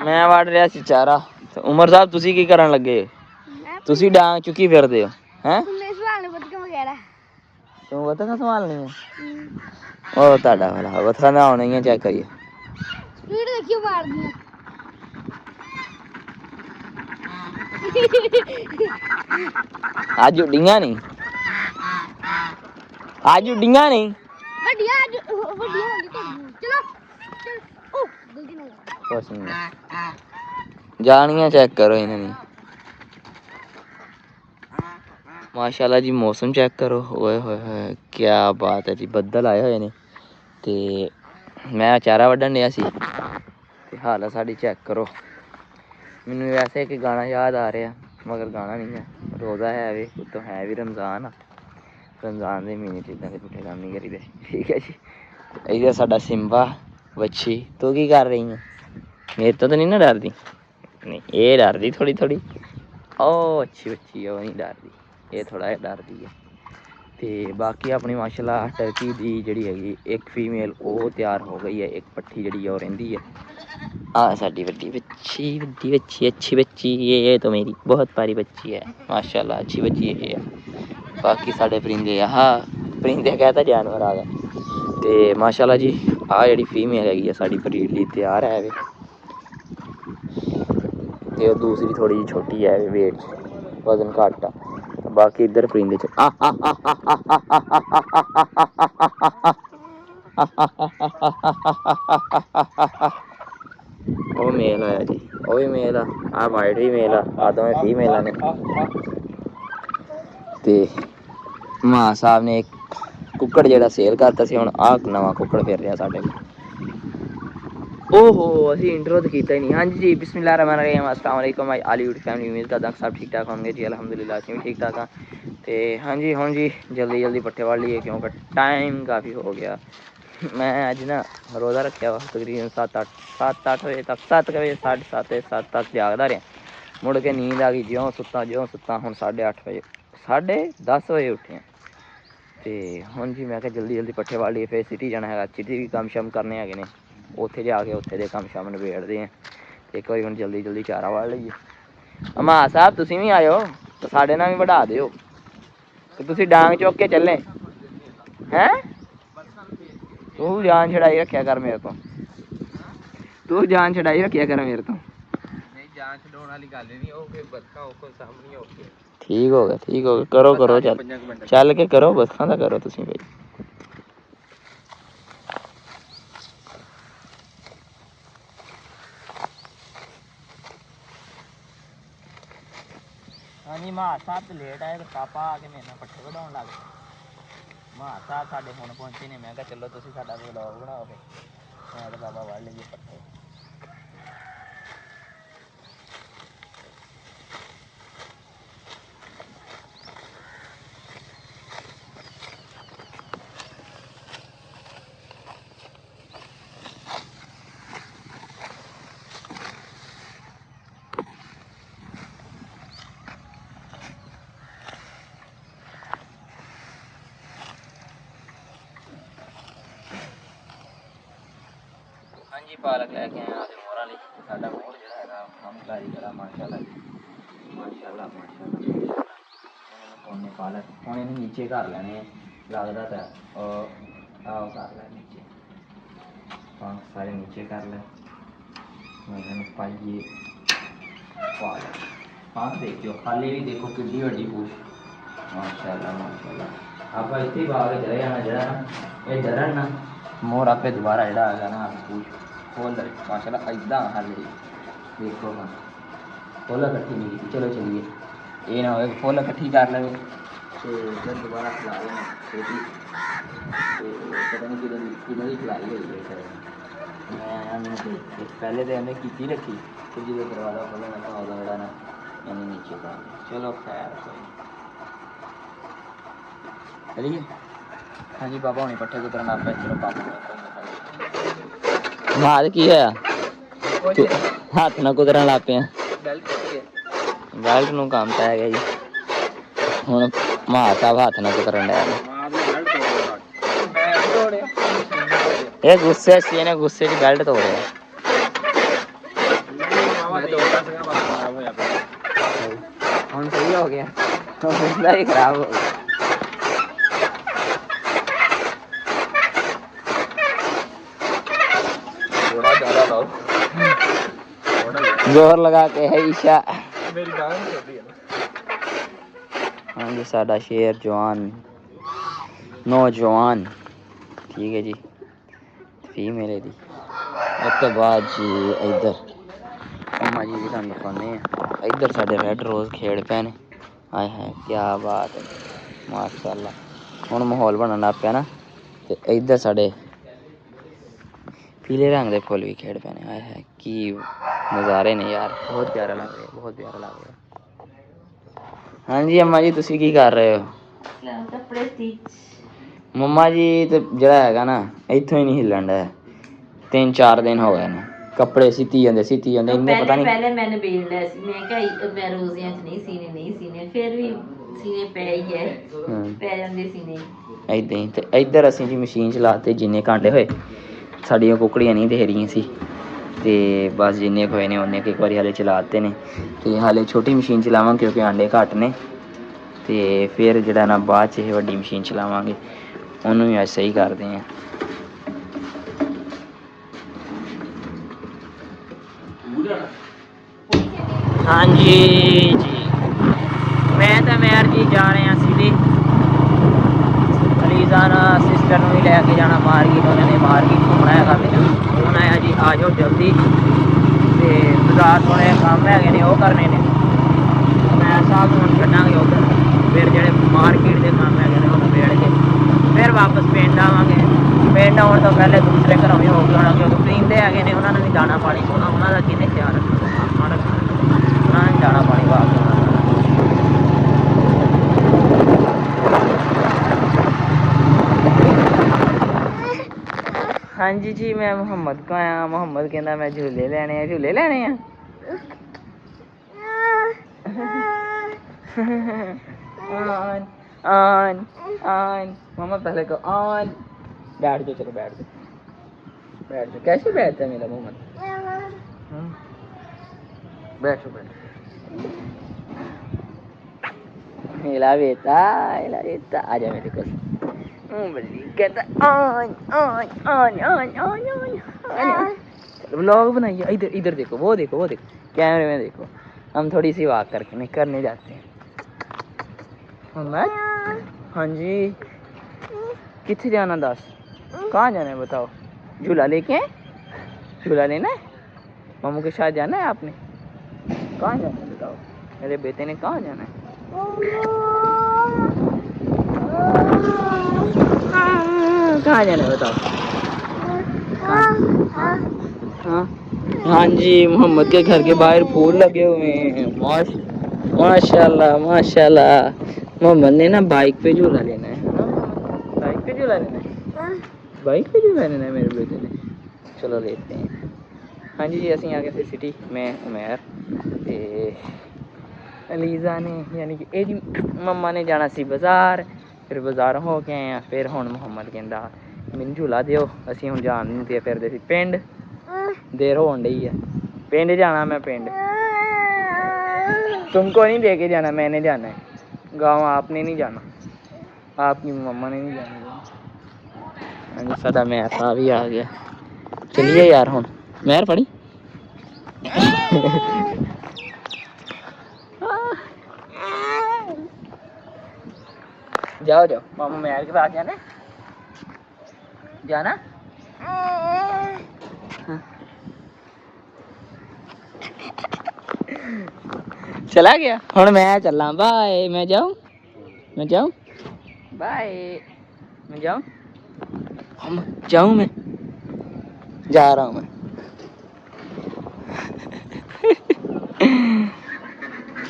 मैं वड़ रहा सी चारा। उमर साहब तुसी की करन लगे? तुसी डांग चुकी फिरदे हो हैं? तू बतख संभालनी है? ओ ताड़ा वाला बतख ना होनी है, चेक करिए स्पीड देखियो मार दी। आज उड़ियां नहीं, आज उड़ियां नहीं। वड्डियां आज वड्डियां होंदी तो चलो चल। ओ गलती ना कुछ नहीं जानियां, चेक करो इन्हें। माशाल्लाह जी मौसम चेक करो, ओए होए होए क्या बात है जी, बदल आए हुए ने। ते मैं चारा वड्ढन दिया सी ते हालत साडी चेक करो। मैनू वैसे एक गाना याद आ रहा मगर गाना नहीं है। रोज़ा है वे तो है भी रमज़ान, रमज़ान के महीने च इदां दे पुट्ठे कम्म नहीं करीदे, ठीक है जी। इधर साडा सिम्बा बच्ची, तू की कर रही है? मेरे तो नहीं ना डरदी? नहीं ये डरदी थोड़ी थोड़ी। ओ अच्छी बच्ची है, वो नहीं डरदी, ये थोड़ा जिहा डरदी है। ते बाकी अपनी माशाल्लाह टर्की दी जिहड़ी हैगी एक फीमेल वो तैयार हो गई है, एक पट्ठी जिहड़ी है वो रहिंदी है। हाँ साडी वड्डी बच्ची अच्छी बच्ची, ये तो मेरी बहुत प्यारी बच्ची है माशाल्लाह, अच्छी बच्ची है। बाकी साढ़े परिंदे हाँ परिंदे कहता जानवर आ गए। ते माशाल्लाह जी आ जिहड़ी फीमेल हैगी है साडी ब्रीड लई तैयार है वे। ते दूसरी थोड़ी जी छोटी है वेट च, वजन घट्ट आ। बाकी इधर परिंदे च वो मेल आया जी, वो भी मेल आ वाइट भी मेल आ दोवें फीमेल ने। ते मां साहब ने एक कुक्कड़ जेह्ड़ा सेल करता सी, हुण आ नवां कुक्कड़ फिर रहा साढ़े कोल। ओहो असी इंट्रो तो कीता ही नहीं। हाँ जी बिस्मिल्लाहिर्रहमानिर्रहीम, अस्सलाम वालेकुम माय ऑल यूट्यूब फैमिली, उम्मीद करदा सब ठीक ठाक होंगे जी, अल्हम्दुलिल्लाह असीं भी ठीक ठाक हाँ। ते हाँ जी जल्दी पट्ठे वड़ लिए क्योंकि टाइम काफ़ी हो गया। मैं अज ना रोज़ा रखा वा तकरीबन 7-8 बजे तक, 7 बजे 7:30 तक जागदा रहा। मुड़ के नींद आ गई, ज्यों सुत्ता हुण 8:30 बजे 10:30 बजे उठे। ते हुण जी मैं कहा जल्दी पट्ठे वड़ लिए, फिर सिटी जाना है, सिटी भी कम्म शम्म करने हैगे ने, उत्थे जाके उत्थे दे कम्म शम्म नबेड़दे हैं। एक बारी हुण जल्दी चारा वड़ लईए। अमा साहब तुसीं भी आयो तो साढ़े नाल भी वढ़ा दिओ कि तुसीं डांग चुक के चले हैं। तू जान छड़ाई रखिया कर मेरे तो, तू जान छड़ाई रखिया कर मेरे तो। जान छड़ाउण वाली गल नहीं, ओ कोई बतखा ओ कोई सामने हो के ठीक हो गया करो चल के करो, बतखां दा करो तुसीं भाई। हाँ जी मां साहब तो लेट आए तो पापा आके मेरे नाल पट्ठे वढाउण लग पे। मां साहब साडे हुण पहुंचे ने, मैं कहा चलो तुसीं साडा व्लॉग बनाओ फिर मैं तो पापा वढ़ लईए पट्ठे। हाँ जी पालक लैके आए आपके मोहरा ਲਈ साडा मोर ਜਿਹੜਾ ਹੈਗਾ ਕੰਮ ਕਾਰੀਗਰ ਆ माशाल्लाह जी माशाल्लाह। ਉਹਨੇ ਪਾਲਕ ਹੁਣ ਇਹਨੂੰ ਨੀਚੇ ਕਰ ਲੈਣੇ ਆ, ਲੱਗਦਾ ਤਾਂ ਆਹ ਕਰ ਲੈ ਨੀਚੇ, ਪੰਖ ਸਾਰੇ ਨੀਚੇ ਕਰ ਲੈ। ਹੁਣ ਇਹਨੂੰ ਪਾਈਏ ਪਾਲਕ, ਪੰਖ ਦੇਖਿਓ ਹਾਲੇ ਵੀ ਦੇਖੋ ਕਿੱਡੀ ਵੱਡੀ ਪੂਛ माशाल्लाह। ਆਪਾਂ ਇੱਥੇ ਹੀ ਪਾ ਕੇ ਚਲੇ ਜਾਣਾ, ਜਿਹੜਾ ਨਾ ਇਹ ਡਰਨ ਨਾ मोर आपे दोबारा ਜਿਹੜਾ आ गया ना पूछ खोल माशाल्लाह इदा हाल देखो। हाँ फुल इकट्ठी नहीं की, चलो चलिए ये ना हो फुल इकट्ठी कर ले तो फिर दोबारा खिला देना छोटी, पता नहीं किधर ही खिलाई हुई है शायद। मैं आया मैंने पहले तो इन्हें की रखी, फिर जो दरवाज़ा खोला मैं तो जरा ना मैंने नीचे पा। चलो खैर चलिए। हाँ जी पापा होनी पट्ठे कुतरन आप चलो पापा मार की है हाथ ना कुतरन ला पे बेल्ट नू काम पै गया जी। ਹੁਣ ਮਾਂ ਸਾਹਿਬ ਹੱਥ ਨਾਲ ਕਰਨ ਡਿਆ ਇਹ ਗੁੱਸੇ ਸੀ, ਇਹਨੇ ਗੁੱਸੇ 'ਚ ਬੈਲਟ ਤੋੜਿਆ। ਹੁਣ ਸਹੀ ਹੋ ਗਿਆ, ਬੰਦਾ ਹੀ ਖਰਾਬ ਹੋ ਗਿਆ। थोड़ा ज्यादा लाओ, जोर लगा के है ईशा। मेरी गांव में चल रही है ना। हाँ जी, साडा शेर जवान नौजवान ठीक है जी, फीमेल दी। उस तो बाद जी इधर अम्मा जी भी तुहानू दिखाने हैं। इधर साडे रेड रोज खेड़ पे ने। हाय हाय क्या बात है माशाअल्लाह। हुण माहौल बनन लग पिया ना, ते इधर साडे पीले रंग के फुल भी खेड़ पे ने। हाय हाय की नज़ारे ने यार, बहुत प्यारा लग रहा है, बहुत प्यारा लग रहा है। हाँ जी अम्मा जी तुसी की कर रहे हो? कपड़े स्टिच। मम्मा जी तो जरा है ना इत्थों ही नहीं हिलन डा, 3-4 दिन हो गए ने। कपड़े सीती जाते इन्ने पता नहीं। पहले मैंने बेल लिया सी, मैं क्या मैं रोजियां च नहीं सीने फिर भी सीने पे ही है, पै जांदे सीने इदां ही। ते इधर असीं जी मशीन चलाते, जिन्ने घंटे होए साडियां कुकड़ियां नहीं दे रही सी, ते बस जिन्ने होए ने उन्ने एक बारी हाले चलाते ने। ते हाले छोटी मशीन चलावांगे क्योंकि आंडे घट ने, ते फिर जेह्ड़ा ना बाद च एह् वड्डी मशीन चलावांगे, ਉਹਨੂੰ ਵੀ ਅੱਜ सही करते हैं। हाँ जी जी मैं तो मैर जी जा रहे हैं सीधे अलीजाना सिस्टर ਨੂੰ ਵੀ ਲੈ ਕੇ ਜਾਣਾ मार्केट। ਉਹਨਾਂ ने मार्केट घूमना है करते हैं। ਉਹਨਾਂ आया जी आ जाओ जल्दी, ਤੇ ਬਾਜ਼ਾਰ ਥੋੜੇ ਕੰਮ ਹੈਗੇ ਨੇ ਉਹ ਕਰਨੇ ਨੇ। ਮੈਂ ਸਾਹਿਬ ਨੂੰ ਛੱਡਾਂਗੇ ਉੱਧਰ, ਫਿਰ ਜਿਹੜੇ ਮਾਰਕੀਟ ਦੇ ਕੰਮ ਹੈਗੇ ਨੇ ਉਹ ਨਿਬੇੜ ਕੇ ਫਿਰ ਵਾਪਸ ਪਿੰਡ ਆਵਾਂਗੇ। ਪਿੰਡ ਆਉਣ ਤੋਂ ਪਹਿਲੇ ਦੂਸਰੇ ਘਰੋਂ ਵੀ ਹੋ ਕੇ ਆਉਣਾ, ਕਿਉਂਕਿ ਪੀਂਦੇ ਹੈਗੇ ਨੇ, ਉਹਨਾਂ ਨੂੰ ਵੀ ਦਾਣਾ ਪਾਣੀ ਪਾਉਣਾ। ਉਹਨਾਂ ਦਾ ਕਿਹਨੇ ਖਿਆਲ ਰੱਖਣਾ, ਉਹਨਾਂ ਨੇ ਦਾਣਾ ਪਾਣੀ ਪਾ ਕੇ ਆਉਣਾ। हाँ जी जी मैं मोहम्मद को आया। मोहम्मद कहना मैं झूले लेने हैं, झूले लेने हैं। ऑन ऑन ऑन मोहम्मद पहले को ऑन। बैठ जाओ, चलो बैठ जाओ, बैठ जाओ। कैसे बैठता है मेरा मोहम्मद? बैठो बैठो। हिला बेटा हिला बेटा, आ जा मेरे को। कहता on on on on on on. Vlog बनाइए। इधर इधर देखो, वो देखो, वो देखो, कैमरे में देखो। हम थोड़ी सी वॉक करके करने जाते हैं। मोहम्मद हाँ जी कितने जाना? 10 कहाँ जाना है बताओ? झूला लेके आए? झूला लेना है? मामू के साथ जाना है आपने? कहाँ जाना है बताओ? मेरे बेटे ने कहाँ जाना है? कहाँ जाना है बताओ? हाँ हाँ जी मोहम्मद के घर के बाहर फूल लगे हुए हैं। माशाल्लाह माशाल्लाह। मोहम्मद ने ना बाइक पे झूला लेना है ना? बाइक पे झूला लेना है, बाइक पे झूला लेना है मेरे बेटे ने। चलो लेते हैं। हाँ जी असीं आ गए थे सिटी में उमैर, ते अलीज़ा ने यानी कि एदी मम्मा ने जाना सी बाज़ार, फिर बाज़ार हो के आए हैं। फिर हुण मुहम्मद कहंदा मैनूं झूला दिओ। असीं हुण जान नहीं ते फिरदे सी पिंड। देर होण डई है, पिंड जाना मैं पिंड। तुमको नहीं दे के जाना, मैंने जाना है। गाँव आपने नहीं जाना, आपकी मम्मा ने नहीं जाना। हाँ जी साडा मैर भी आ गया। चलिए यार हुण मैर फड़ी। जाओ जाओ, मामू मैर के पास जाना जाना। हाँ। चला गया हुण मैं चला। बाय। मैं जाऊं, मैं जाऊं, बाय। मैं जाऊं, जाऊं, मैं जा रहा हूं मैं।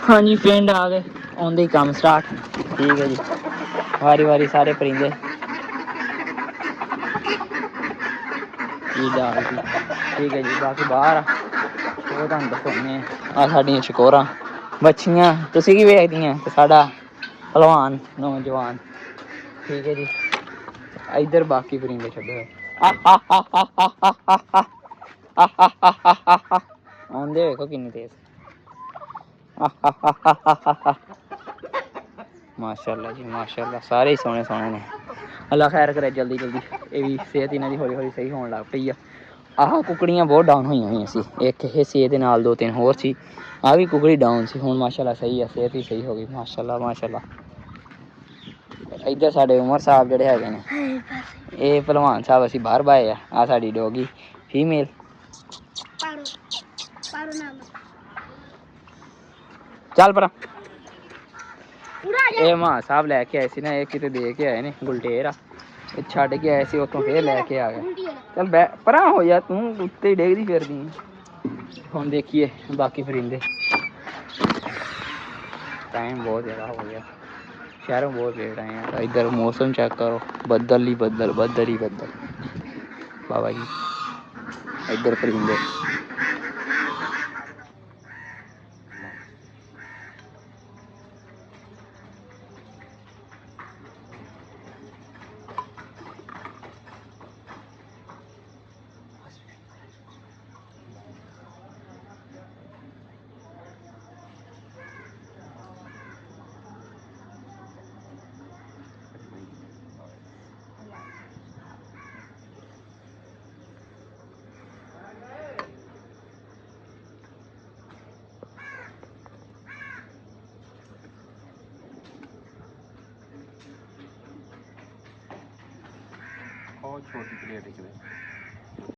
हाँ जी पिंड आ गए, आंदे ही काम स्टार्ट। ठीक है जी, वारी वारी सारे परिंदे ठीक है जी। बाकी बाहर ਉਹ ਤੁਹਾਨੂੰ ਦਿਖਾਉਂਦੇ ਆ ਸਾਡੀਆਂ ਚਕੋਰਾਂ ਬੱਚੀਆਂ। ਤੁਸੀਂ ਕੀ ਵੇਖਦੀਆਂ? ਤੇ ਸਾਡਾ ਪਹਿਲਵਾਨ ਨੌਜਵਾਨ। ਠੀਕ ਹੈ ਜੀ। ਇੱਧਰ ਬਾਕੀ ਪਰਿੰਦੇ ਛੱਡੇ ਹੋਏ ਆਉਂਦੇ ਵੇਖੋ ਕਿੰਨੀ ਤੇਜ਼। ਮਾਸ਼ਾਅੱਲਾ ਜੀ ਮਾਸ਼ਾਅੱਲਾ, ਸਾਰੇ ਹੀ ਸੋਹਣੇ ਸੋਹਣੇ ਨੇ। ਅੱਲਾ ਖੈਰ ਕਰੇ ਜਲਦੀ ਜਲਦੀ। ਇਹ ਵੀ ਸਿਹਤ ਇਹਨਾਂ ਦੀ ਹੌਲੀ ਹੌਲੀ ਸਹੀ ਹੋਣ ਲੱਗ ਪਈ ਆ। ਆਹ ਕੁਕੜੀਆਂ ਬਹੁਤ ਡਾਊਨ ਹੋਈਆਂ ਸੀ, ਇੱਕ ਇਹ ਸੀ, ਇਹਦੇ ਨਾਲ 2-3 ਹੋਰ ਸੀ। ਆਹ ਵੀ ਕੁਕੜੀ ਡਾਊਨ ਸੀ, ਹੁਣ ਮਾਸ਼ਾਅੱਲਾ ਸਹੀ ਆ, ਸਿਹਤ ਵੀ ਸਹੀ ਹੋ ਗਈ ਮਾਸ਼ਾਅੱਲਾ ਮਾਸ਼ਾਅੱਲਾ। ਇੱਧਰ ਸਾਡੇ ਉਮਰ ਸਾਹਿਬ ਜਿਹੜੇ ਹੈਗੇ ਨੇ, ਇਹ ਭਲਵਾਨ ਸਾਹਿਬ ਅਸੀਂ ਬਾਹਰ ਬਾਏ ਆ। ਆਹ ਸਾਡੀ ਡੋਗੀ ਫੀਮੇਲ। ਚੱਲ ਪਰਾਂ। ਇਹ ਮਾਂ ਸਾਹਿਬ ਲੈ ਕੇ ਆਏ ਸੀ ਨਾ, ਇਹ ਕਿਤੇ ਦੇ ਕੇ ਆਏ ਨੇ ਗੁਲਟੇਰ ਆ, ਇਹ ਛੱਡ ਕੇ ਆਏ ਸੀ ਉੱਥੋਂ, ਫੇਰ ਲੈ ਕੇ ਆ ਗਏ। ਚੱਲ ਬੈ ਪਰਾਂ ਹੋ ਜਾ ਤੂੰ, ਉੱਤੇ ਹੀ ਡੇਗਦੀ ਫਿਰਦੀ। ਹੁਣ ਦੇਖੀਏ ਬਾਕੀ ਪਰਿੰਦੇ। ਟਾਈਮ ਬਹੁਤ ਜ਼ਿਆਦਾ ਹੋ ਗਿਆ, ਸ਼ਹਿਰੋਂ ਬਹੁਤ ਲੇਟ ਆਏ ਆ। ਇੱਧਰ ਮੌਸਮ ਚੈੱਕ ਕਰੋ, ਬੱਦਲ ਹੀ ਬੱਦਲ, ਬੱਦਲ ਹੀ ਬੱਦਲ ਬਾਬਾ ਜੀ। ਇੱਧਰ ਪਰਿੰਦੇ। ਬਹੁਤ ਛੋਟੀ ਪਲੇਟ ਵਿੱਚ